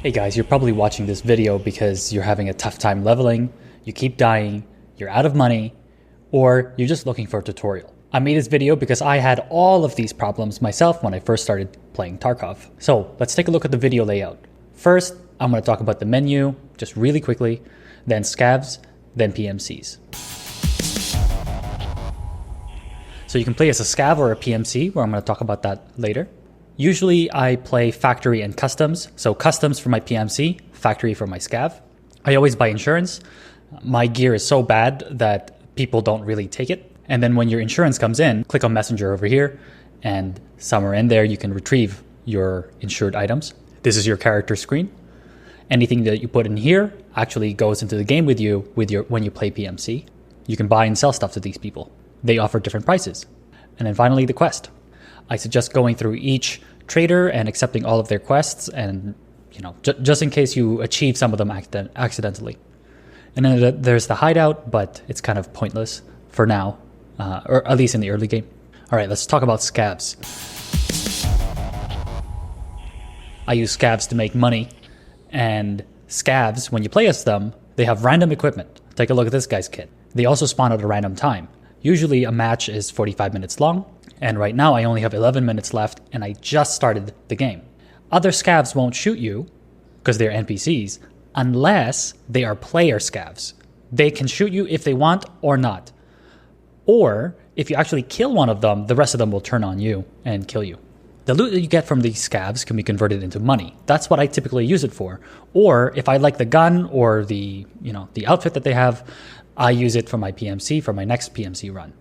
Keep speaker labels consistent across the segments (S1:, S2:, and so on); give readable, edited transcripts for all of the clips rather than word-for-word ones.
S1: Hey guys, you're probably watching this video because you're having a tough time leveling, you keep dying, you're out of money, or you're just looking for a tutorial. I made this video because I had all of these problems myself when I first started playing Tarkov. So let's take a look at the video layout. First, I'm going to talk about the menu, just really quickly, then scavs, then PMCs. So you can play as a scav or a PMC, where I'm going to talk about that later. Usually I play factory and customs. So customs for my PMC, factory for my scav. I always buy insurance. My gear is so bad that people don't really take it. And then when your insurance comes in, click on messenger over here, and somewhere in there you can retrieve your insured items. This is your character screen. Anything that you put in here actually goes into the game with you when you play PMC. You can buy and sell stuff to these people. They offer different prices. And then finally the quest. I suggest going through each trader and accepting all of their quests, and just in case you achieve some of them accidentally. And then there's the hideout, but it's kind of pointless for now, or at least in the early game. All right, let's talk about scavs. I use scavs to make money, and scavs, when you play as them, they have random equipment. Take a look at this guy's kit. They also spawn at a random time. Usually a match is 45 minutes long, and right now I only have 11 minutes left, and I just started the game. Other scavs won't shoot you, because they're NPCs, unless they are player scavs. They can shoot you if they want or not. Or, if you actually kill one of them, the rest of them will turn on you and kill you. The loot that you get from these scavs can be converted into money. That's what I typically use it for. Or, if I like the gun or the outfit that they have, I use it for my PMC, for my next PMC run.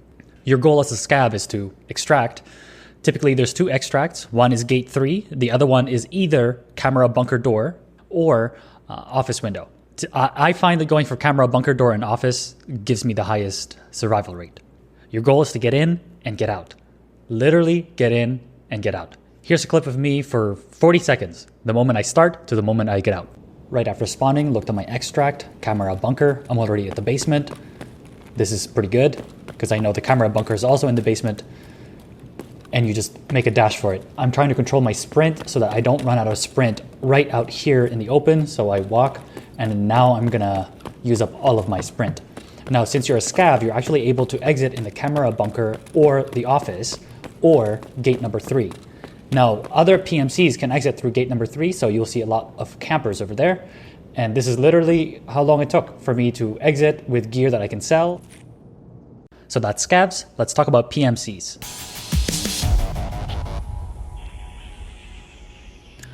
S1: Your goal as a scav is to extract. Typically there's two extracts. One is gate 3. The other one is either camera bunker door or office window. I find that going for camera bunker door and office gives me the highest survival rate. Your goal is to get in and get out. Literally get in and get out. Here's a clip of me for 40 seconds, the moment I start to the moment I get out. Right after spawning, looked at my extract, camera bunker. I'm already at the basement. This is pretty good, because I know the camera bunker is also in the basement, and you just make a dash for it. I'm trying to control my sprint so that I don't run out of sprint right out here in the open, so I walk, and now I'm gonna use up all of my sprint. Now, since you're a scav, you're actually able to exit in the camera bunker or the office or gate number 3. Now, other PMCs can exit through gate number 3, so you'll see a lot of campers over there. And this is literally how long it took for me to exit with gear that I can sell. So that's scavs. Let's talk about PMCs.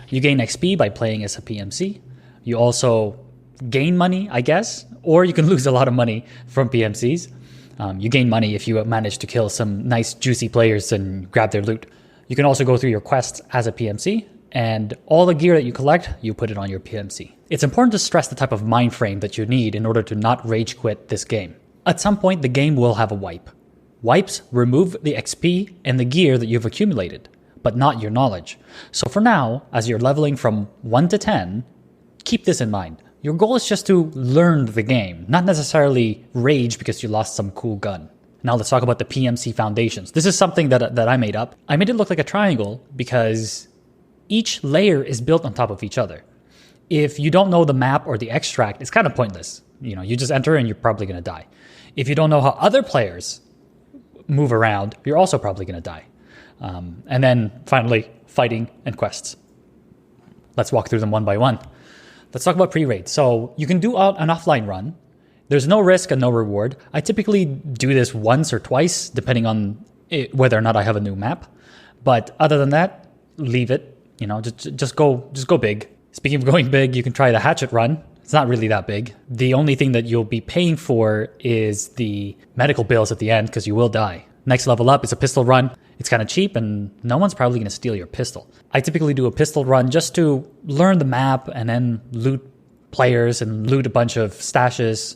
S1: You gain XP by playing as a PMC. You also gain money, I guess, or you can lose a lot of money from PMCs. You gain money if you manage to kill some nice juicy players and grab their loot. You can also go through your quests as a PMC, and all the gear that you collect, you put it on your PMC. It's important to stress the type of mind frame that you need in order to not rage quit this game. At some point, the game will have a wipe. Wipes remove the XP and the gear that you've accumulated, but not your knowledge. So for now, as you're leveling from 1 to 10, keep this in mind. Your goal is just to learn the game, not necessarily rage because you lost some cool gun. Now let's talk about the PMC foundations. This is something that I made up. I made it look like a triangle because each layer is built on top of each other. If you don't know the map or the extract, it's kind of pointless. You just enter and you're probably going to die. If you don't know how other players move around, you're also probably going to die. And then finally, fighting and quests. Let's walk through them one by one. Let's talk about pre-raid. So you can do an offline run. There's no risk and no reward. I typically do this once or twice, depending on whether or not I have a new map. But other than that, leave it. Just go big. Speaking of going big, you can try the hatchet run. It's not really that big. The only thing that you'll be paying for is the medical bills at the end, because you will die. Next level up is a pistol run. It's kind of cheap, and no one's probably going to steal your pistol. I typically do a pistol run just to learn the map and then loot players and loot a bunch of stashes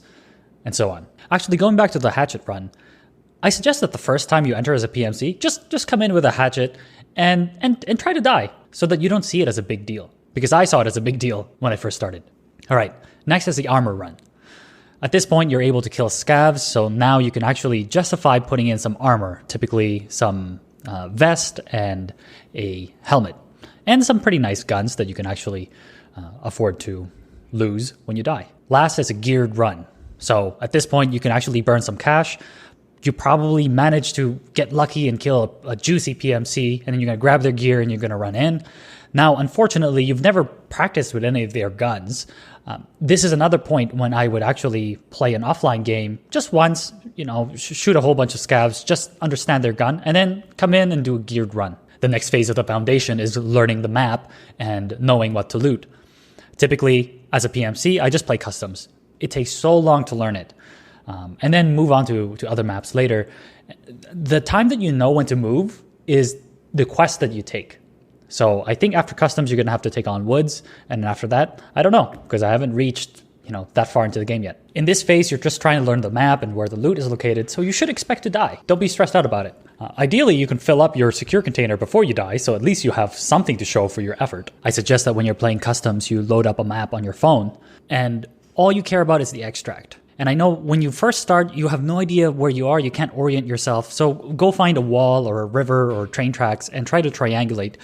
S1: and so on. Actually, going back to the hatchet run, I suggest that the first time you enter as a PMC, just come in with a hatchet and try to die so that you don't see it as a big deal. Because I saw it as a big deal when I first started. All right, next is the armor run. At this point, you're able to kill scavs, so now you can actually justify putting in some armor, typically some vest and a helmet. and some pretty nice guns that you can actually afford to lose when you die. Last is a geared run. So at this point, you can actually burn some cash. You probably manage to get lucky and kill a juicy PMC, and then you're going to grab their gear and you're going to run in. Now, unfortunately, you've never practiced with any of their guns. This is another point when I would actually play an offline game just once, shoot a whole bunch of scavs, just understand their gun, and then come in and do a geared run. The next phase of the foundation is learning the map and knowing what to loot. Typically, as a PMC, I just play customs. It takes so long to learn it. And then move on to other maps later. The time that you know when to move is the quest that you take. So I think after customs, you're going to have to take on woods. And after that, I don't know, because I haven't reached that far into the game yet. In this phase, you're just trying to learn the map and where the loot is located, so you should expect to die. Don't be stressed out about it. Ideally, you can fill up your secure container before you die, so at least you have something to show for your effort. I suggest that when you're playing customs, you load up a map on your phone, and all you care about is the extract. And I know when you first start, you have no idea where you are, you can't orient yourself, so go find a wall or a river or train tracks and try to triangulate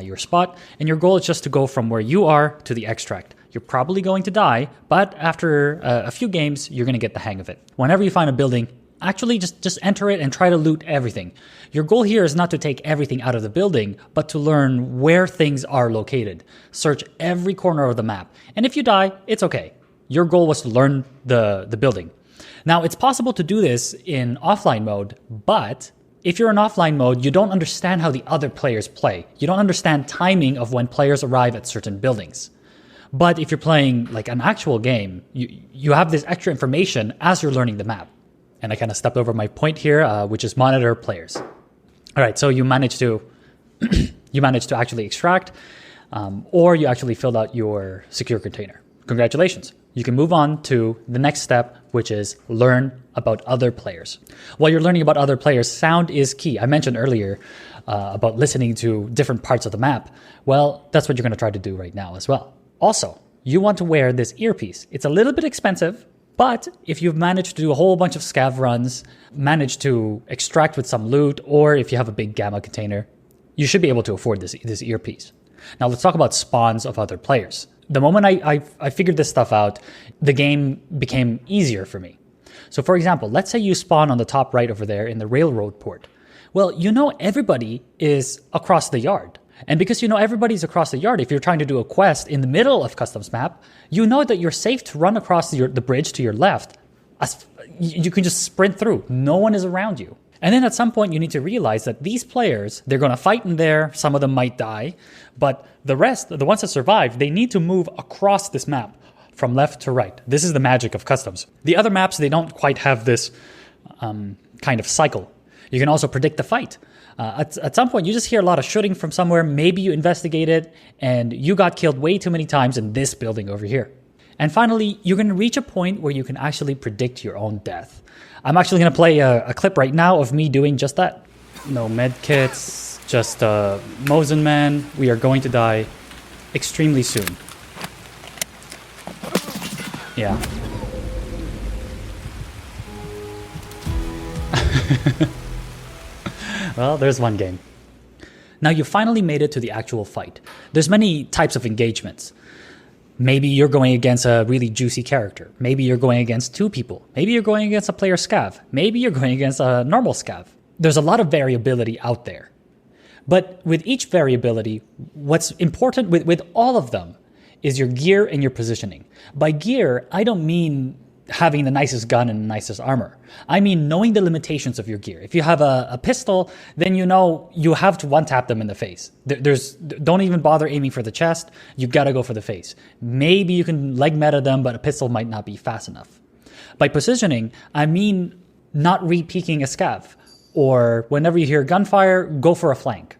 S1: your spot, and your goal is just to go from where you are to the extract. You're probably going to die, but after a few games, you're going to get the hang of it. Whenever you find a building, actually just enter it and try to loot everything. Your goal here is not to take everything out of the building, but to learn where things are located. Search every corner of the map. And if you die, it's okay. Your goal was to learn the building. Now, it's possible to do this in offline mode, but if you're in offline mode, you don't understand how the other players play. You don't understand timing of when players arrive at certain buildings. But if you're playing like an actual game, you have this extra information as you're learning the map. And I kind of stepped over my point here, which is monitor players. All right, so you managed to actually extract, or you actually filled out your secure container. Congratulations. You can move on to the next step, which is learn about other players. While you're learning about other players, sound is key. I mentioned earlier about listening to different parts of the map. Well, that's what you're going to try to do right now as well. Also, you want to wear this earpiece. It's a little bit expensive, but if you've managed to do a whole bunch of scav runs, managed to extract with some loot, or if you have a big gamma container, you should be able to afford this earpiece. Now let's talk about spawns of other players. The moment I figured this stuff out, the game became easier for me. So for example, let's say you spawn on the top right over there in the railroad port. Well, everybody is across the yard. And because everybody's across the yard, if you're trying to do a quest in the middle of customs map, you know that you're safe to run across the bridge to your left. You can just sprint through. No one is around you. And then at some point, you need to realize that these players, they're going to fight in there. Some of them might die. But the rest, the ones that survive, they need to move across this map from left to right. This is the magic of customs. The other maps, they don't quite have this kind of cycle. You can also predict the fight. At some point, you just hear a lot of shooting from somewhere. Maybe you investigate it, and you got killed way too many times in this building over here. And finally, you're going to reach a point where you can actually predict your own death. I'm actually going to play a clip right now of me doing just that. No med kits, just Mosin Man. We are going to die extremely soon. Yeah. Well, there's one game. Now you finally made it to the actual fight. There's many types of engagements. Maybe you're going against a really juicy character. Maybe you're going against two people. Maybe you're going against a player scav. Maybe you're going against a normal scav. There's a lot of variability out there. But with each variability, what's important with all of them is your gear and your positioning. By gear, I don't mean having the nicest gun and the nicest armor. I mean knowing the limitations of your gear. If you have a pistol, then you have to one-tap them in the face. Don't even bother aiming for the chest. You gotta go for the face. Maybe you can leg meta them, but a pistol might not be fast enough. By positioning, I mean not re-peeking a scav, or whenever you hear gunfire, go for a flank.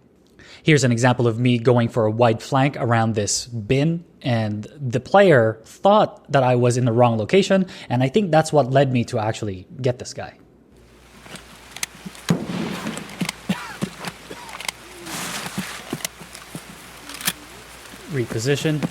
S1: Here's an example of me going for a wide flank around this bin, and the player thought that I was in the wrong location, and I think that's what led me to actually get this guy. Reposition.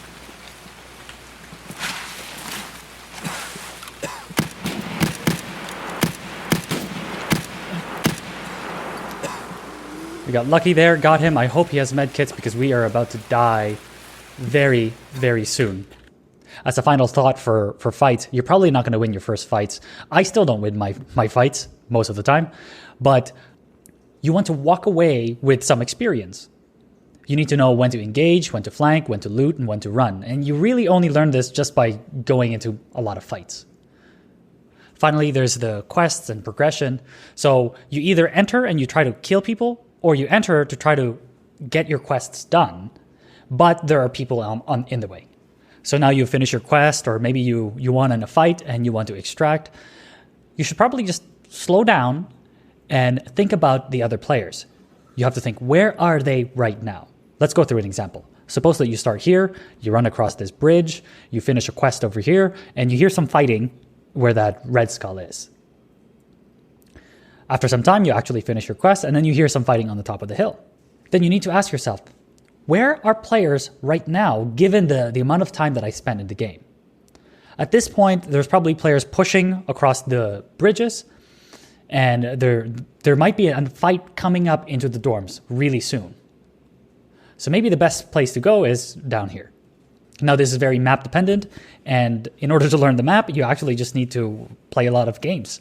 S1: We got lucky there, got him. I hope he has med kits because we are about to die very, very soon. As a final thought for fights, you're probably not going to win your first fights. I still don't win my fights most of the time, but you want to walk away with some experience. You need to know when to engage, when to flank, when to loot, and when to run. And you really only learn this just by going into a lot of fights. Finally, there's the quests and progression. So you either enter and you try to kill people, or you enter to try to get your quests done, but there are people in the way. So now you finish your quest, or maybe you won in a fight and you want to extract. You should probably just slow down and think about the other players. You have to think, where are they right now? Let's go through an example. Suppose that you start here, you run across this bridge, you finish a quest over here, and you hear some fighting where that red skull is. After some time, you actually finish your quest, and then you hear some fighting on the top of the hill. Then you need to ask yourself, where are players right now, given the amount of time that I spent in the game? At this point, there's probably players pushing across the bridges, and there might be a fight coming up into the dorms really soon. So maybe the best place to go is down here. Now, this is very map dependent, and in order to learn the map, you actually just need to play a lot of games.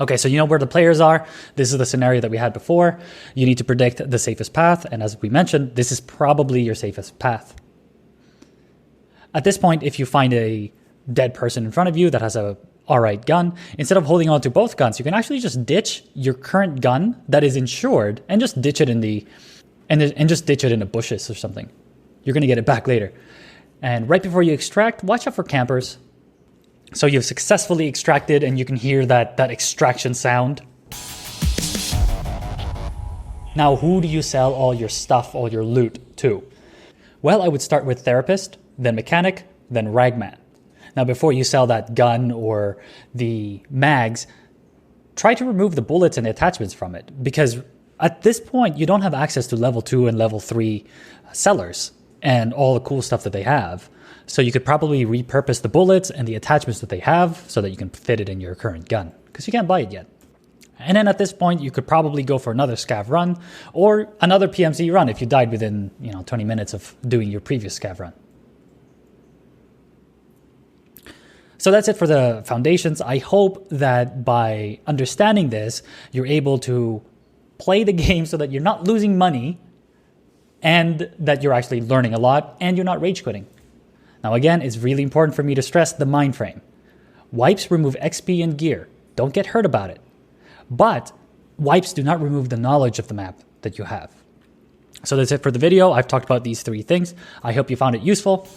S1: Okay, so you know where the players are. This is the scenario that we had before. You need to predict the safest path, and as we mentioned, this is probably your safest path. At this point, if you find a dead person in front of you that has a alright gun, instead of holding on to both guns, you can actually just ditch your current gun that is insured and just ditch it in the bushes or something. You're going to get it back later. And right before you extract, watch out for campers. So you've successfully extracted and you can hear that extraction sound. Now, who do you sell all your stuff, all your loot to? Well, I would start with therapist, then mechanic, then ragman. Now, before you sell that gun or the mags, try to remove the bullets and the attachments from it, because at this point, you don't have access to level 2 and level 3 sellers and all the cool stuff that they have. So you could probably repurpose the bullets and the attachments that they have so that you can fit it in your current gun, because you can't buy it yet. And then at this point, you could probably go for another scav run or another PMC run if you died within 20 minutes of doing your previous scav run. So that's it for the foundations. I hope that by understanding this, you're able to play the game so that you're not losing money and that you're actually learning a lot and you're not rage quitting. Now again, it's really important for me to stress the mind frame. Wipes remove XP and gear. Don't get hurt about it. But wipes do not remove the knowledge of the map that you have. So that's it for the video. I've talked about these 3 things. I hope you found it useful.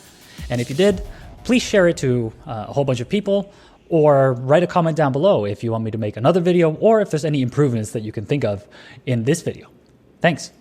S1: And if you did, please share it to a whole bunch of people, or write a comment down below if you want me to make another video, or if there's any improvements that you can think of in this video. Thanks.